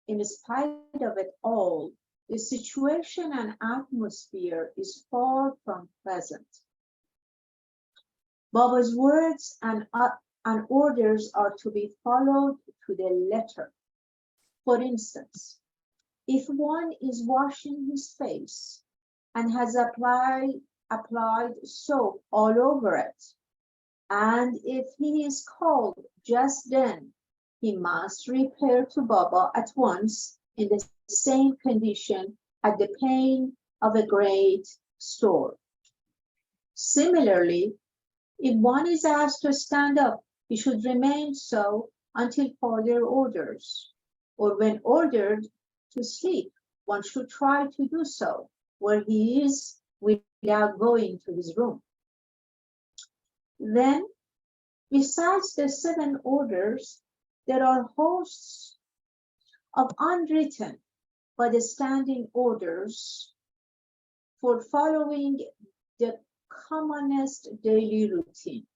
in spite of it all, the situation and atmosphere is far from pleasant. Baba's words and orders are to be followed to the letter. For instance, if one is washing his face and has applied soap all over it, and if he is cold just then, he must repair to Baba at once in the same condition at the pane of a great store. Similarly, if one is asked to stand up, he should remain so until further orders. Or when ordered to sleep, one should try to do so where he is without going to his room. Then, besides the 7 orders, there are hosts of unwritten but standing orders for following the commonest daily routine.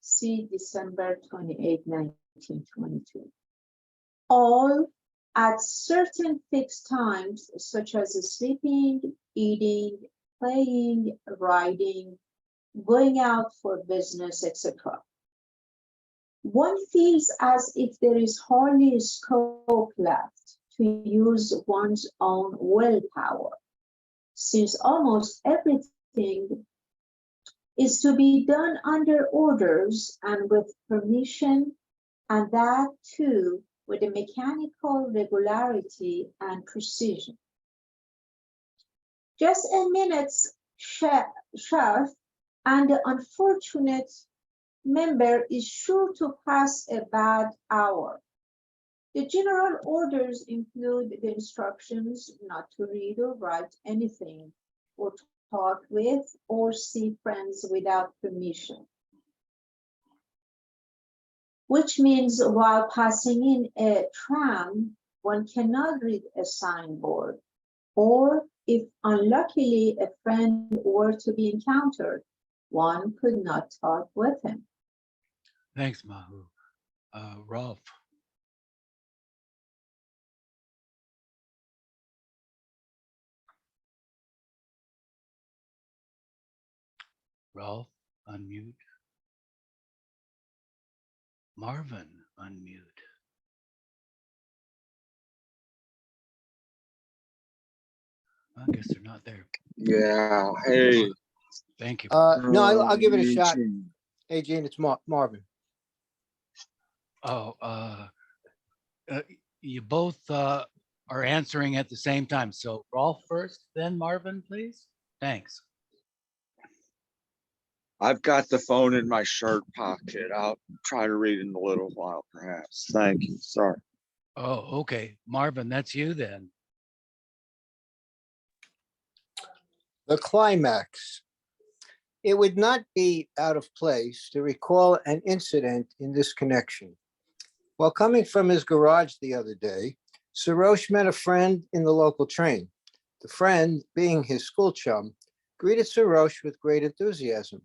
See December 28, 1922. All at certain fixed times, such as sleeping, eating, playing, riding, going out for business, etc. One feels as if there is hardly scope left to use one's own willpower, since almost everything is to be done under orders and with permission, and that too with a mechanical regularity and precision. Just a minute's chaff and the unfortunate member is sure to pass a bad hour. The general orders include the instructions not to read or write anything, or talk with or see friends without permission. Which means while passing in a tram, one cannot read a signboard, or if unluckily a friend were to be encountered, one could not talk with him. Thanks, Mahu. Rolf. Rolf, unmute. Marvin, unmute. I guess they're not there. Yeah, hey. Thank you. No, I'll give it a shot. Eugene. Hey, Gene, it's Marvin. Oh, you both are answering at the same time. So Rolf first, then Marvin, please. Thanks. I've got the phone in my shirt pocket. I'll try to read in a little while, perhaps. Thank you. Sorry. Oh, okay. Marvin, that's you then. The climax. It would not be out of place to recall an incident in this connection. While coming from his garage the other day, Sarosh met a friend in the local train. The friend, being his school chum, greeted Sarosh with great enthusiasm.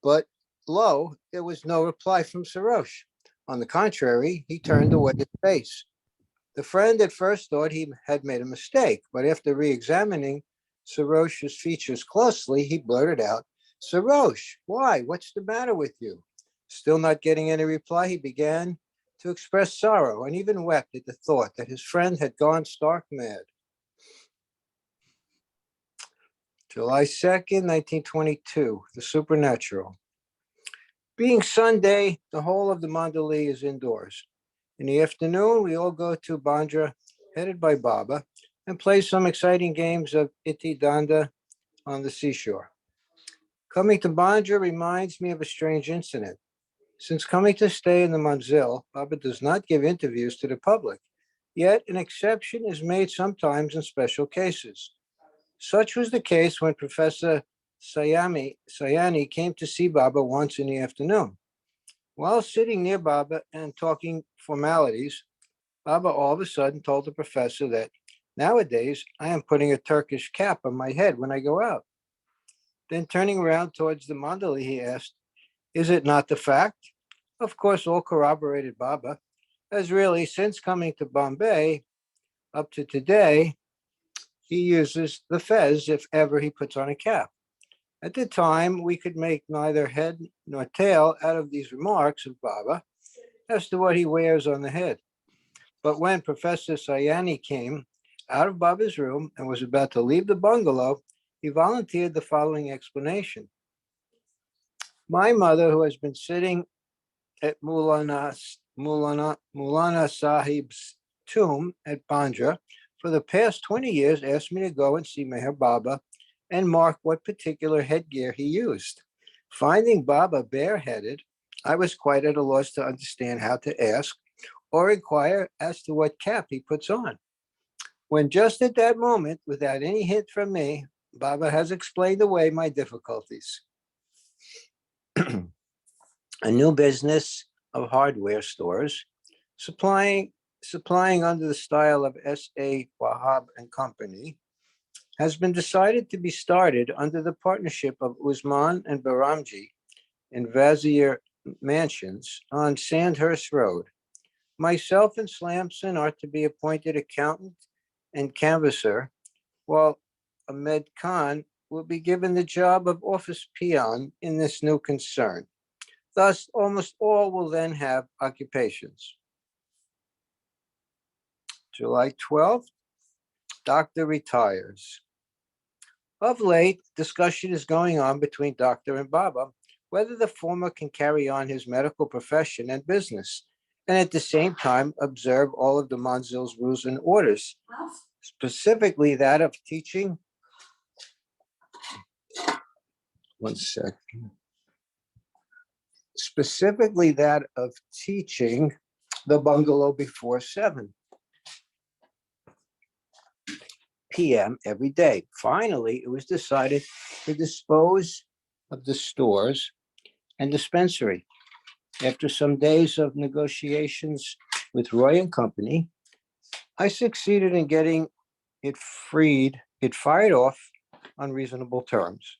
But lo, there was no reply from Sarosh. On the contrary, he turned away his face. The friend at first thought he had made a mistake, but after re-examining Sarosh's features closely, he blurted out, "Sarosh, why? What's the matter with you?" Still not getting any reply, he began to express sorrow and even wept at the thought that his friend had gone stark mad. July 2nd, 1922, The Supernatural. Being Sunday, the whole of the Mandalay is indoors. In the afternoon, we all go to Bandra, headed by Baba, and play some exciting games of Iti Danda on the seashore. Coming to Bandra reminds me of a strange incident. Since coming to stay in the Manzil, Baba does not give interviews to the public, yet an exception is made sometimes in special cases. Such was the case when Professor Sayani came to see Baba once in the afternoon. While sitting near Baba and talking formalities, Baba all of a sudden told the professor that nowadays I am putting a Turkish cap on my head when I go out. Then turning around towards the Mandali, he asked, "Is it not the fact?" Of course, all corroborated Baba, as really since coming to Bombay up to today, he uses the fez if ever he puts on a cap. At the time, we could make neither head nor tail out of these remarks of Baba as to what he wears on the head. But when Professor Sayani came out of Baba's room and was about to leave the bungalow, he volunteered the following explanation. My mother, who has been sitting at Mulana Sahib's tomb at Bandra for the past 20 years, asked me to go and see Meher Baba and mark what particular headgear he used. Finding Baba bareheaded, I was quite at a loss to understand how to ask or inquire as to what cap he puts on. When just at that moment, without any hint from me, Baba has explained away my difficulties. A new business of hardware stores, supplying under the style of S.A. Wahab and Company, has been decided to be started under the partnership of Usman and Baramji in Vazier Mansions on Sandhurst Road. Myself and Slamson are to be appointed accountant and canvasser, while Ahmed Khan will be given the job of office peon in this new concern. Thus, almost all will then have occupations. July 12th, doctor retires. Of late, discussion is going on between Doctor and Baba whether the former can carry on his medical profession and business, and at the same time observe all of the Manzil's rules and orders, specifically that of teaching. One second. Specifically that of teaching the bungalow before 7 p.m. every day. Finally, it was decided to dispose of the stores and dispensary. After some days of negotiations with Roy and Company, I succeeded in getting it fired off on reasonable terms.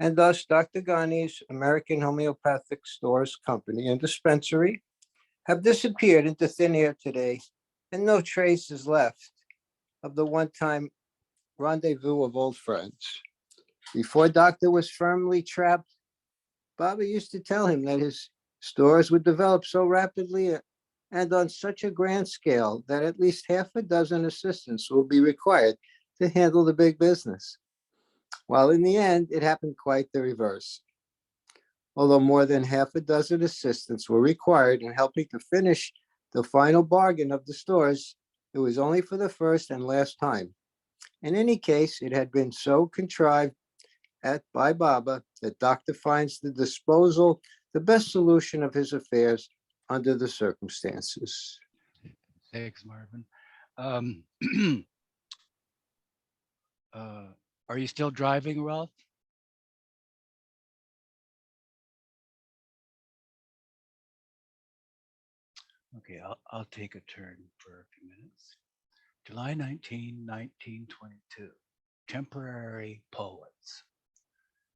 And thus, Dr. Ghani's American Homeopathic Stores Company and Dispensary have disappeared into thin air today, and no trace is left of the one-time rendezvous of old friends. Before Doctor was firmly trapped, Baba used to tell him that his stores would develop so rapidly and on such a grand scale that at least half a dozen assistants will be required to handle the big business. While in the end, it happened quite the reverse. Although more than half a dozen assistants were required in helping to finish the final bargain of the stores, it was only for the first and last time. In any case, it had been so contrived by Baba that Doctor finds the disposal the best solution of his affairs under the circumstances. Thanks, Marvin. Are you still driving, Ralph? Okay, I'll take a turn for a few minutes. July 19, 1922, Temporary Poets.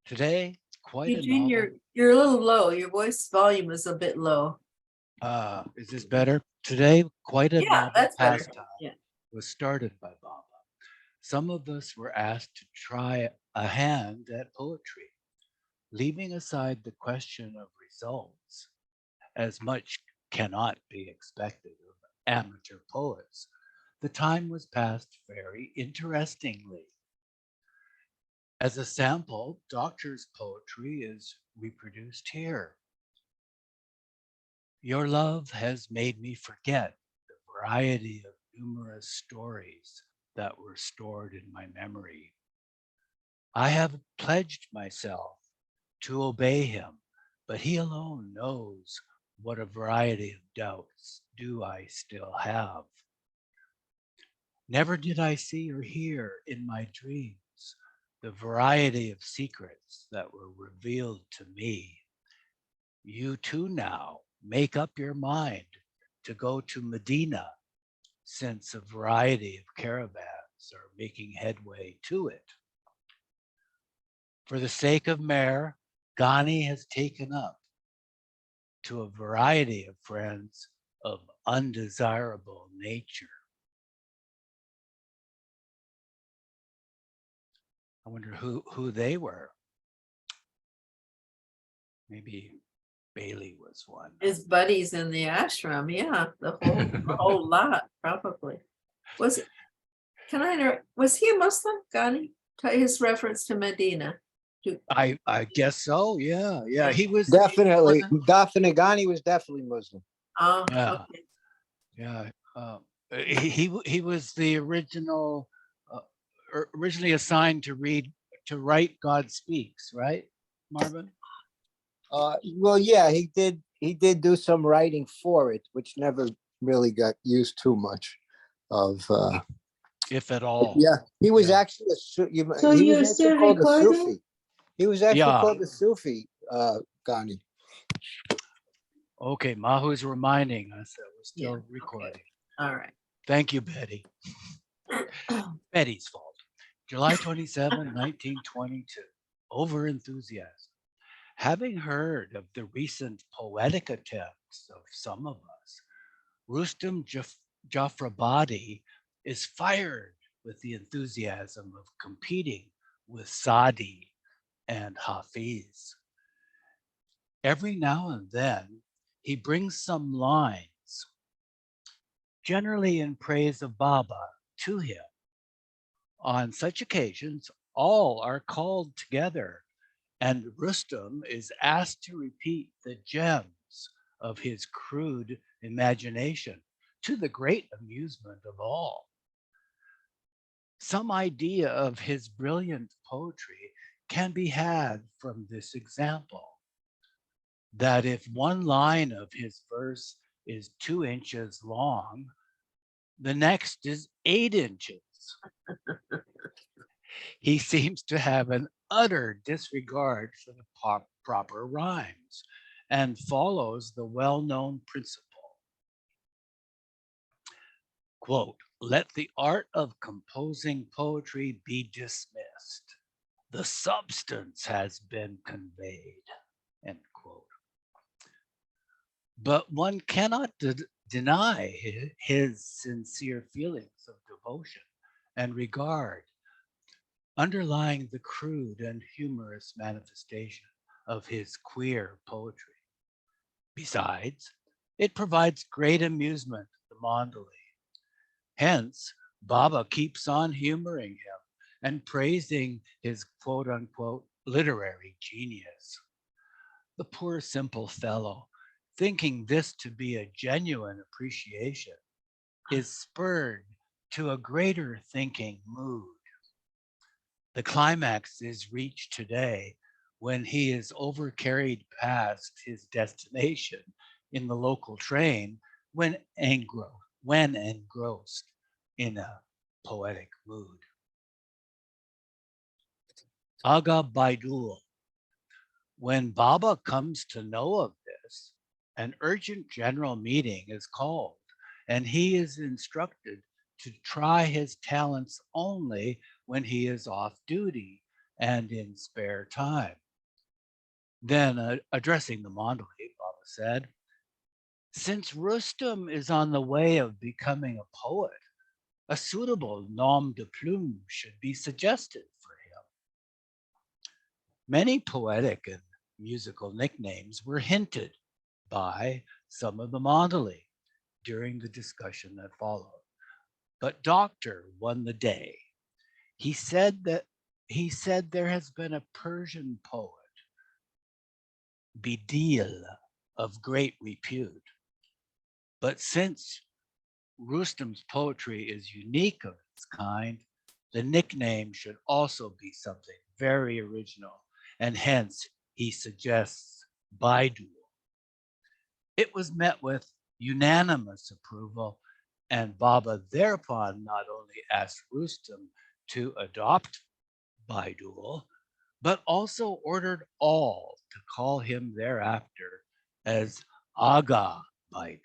Today, quite Eugene, a novel. you're a little low. Your voice volume is a bit low. Is this better? Today, quite a Yeah, novel that's better. pastime Yeah. was started by Baba. Some of us were asked to try a hand at poetry, leaving aside the question of results, as much cannot be expected of amateur poets. The time was passed very interestingly. As a sample, Doctor's poetry is reproduced here. Your love has made me forget the variety of numerous stories that were stored in my memory. I have pledged myself to obey him, but he alone knows what a variety of doubts do I still have. Never did I see or hear in my dreams the variety of secrets that were revealed to me. You too now make up your mind to go to Medina, since a variety of caravans are making headway to it. For the sake of Mer, Ghani has taken up to a variety of friends of undesirable nature. I wonder who they were. Maybe Bailey was one. His buddies in the ashram, yeah, the whole lot, probably. Was can I know, was he a Muslim, Ghani? His reference to Medina. I guess so. Yeah. He was Definitely, Ghani was definitely Muslim. Oh, Yeah. okay. Yeah. He was the original, originally assigned to write God Speaks, right, Marvin? Well, yeah, he did do some writing for it, which never really got used too much of. If at all. Yeah, he was Yeah. actually So he was you're actually still called a recording? Sufi. He was actually Yeah. called a Sufi, Ghani. Okay, Mahu's reminding us that we're still Yeah, recording. okay. All right. Thank you, Betty. Betty's fault. July 27, 1922. Overenthusiasm. Having heard of the recent poetic attempts of some of us, Rustam Jafrabadi is fired with the enthusiasm of competing with Sadi and Hafiz. Every now and then, he brings some lines, generally in praise of Baba, to him. On such occasions, all are called together, and Rustam is asked to repeat the gems of his crude imagination, to the great amusement of all. Some idea of his brilliant poetry can be had from this example, that if one line of his verse is 2 inches long, the next is 8 inches. He seems to have an utter disregard for the proper rhymes and follows the well-known principle. Quote, let the art of composing poetry be dismissed. The substance has been conveyed, end quote. But one cannot deny his sincere feelings of devotion and regard underlying the crude and humorous manifestation of his queer poetry. Besides, it provides great amusement to the Mandali. Hence, Baba keeps on humoring him and praising his quote unquote literary genius. The poor simple fellow, thinking this to be a genuine appreciation, is spurred to a greater thinking mood. The climax is reached today when he is overcarried past his destination in the local train when engrossed in a poetic mood. Aga Baidul. When Baba comes to know of this, an urgent general meeting is called, and he is instructed to try his talents only when he is off duty and in spare time. Then, addressing the Mandali, Baba said, since Rustam is on the way of becoming a poet, a suitable nom de plume should be suggested for him. Many poetic and musical nicknames were hinted by some of the Mandali during the discussion that followed. But Doctor won the day. He said there has been a Persian poet, Bidil, of great repute. But since Rustam's poetry is unique of its kind, the nickname should also be something very original, and hence he suggests Baidu. It was met with unanimous approval, and Baba thereupon not only asked Rustam to adopt Baidu, but also ordered all to call him thereafter as Aga Baidu.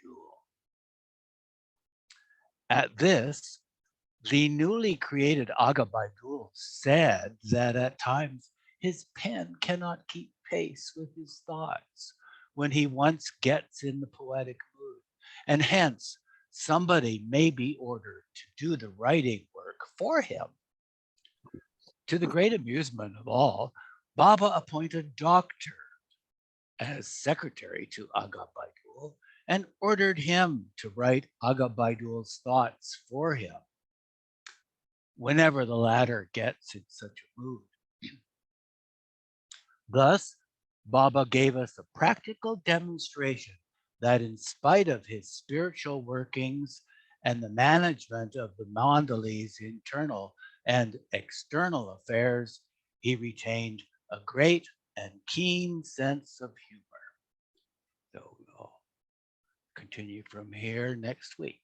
At this, the newly created Aga Baidu said that at times his pen cannot keep pace with his thoughts when he once gets in the poetic mood, and hence somebody may be ordered to do the writing work for him. To the great amusement of all, Baba appointed Doctor as secretary to Aga Baidul and ordered him to write Aga Baidul's thoughts for him whenever the latter gets in such a mood. Thus, Baba gave us a practical demonstration that in spite of his spiritual workings and the management of the Mandali's internal and external affairs, he retained a great and keen sense of humor. So we'll continue from here next week.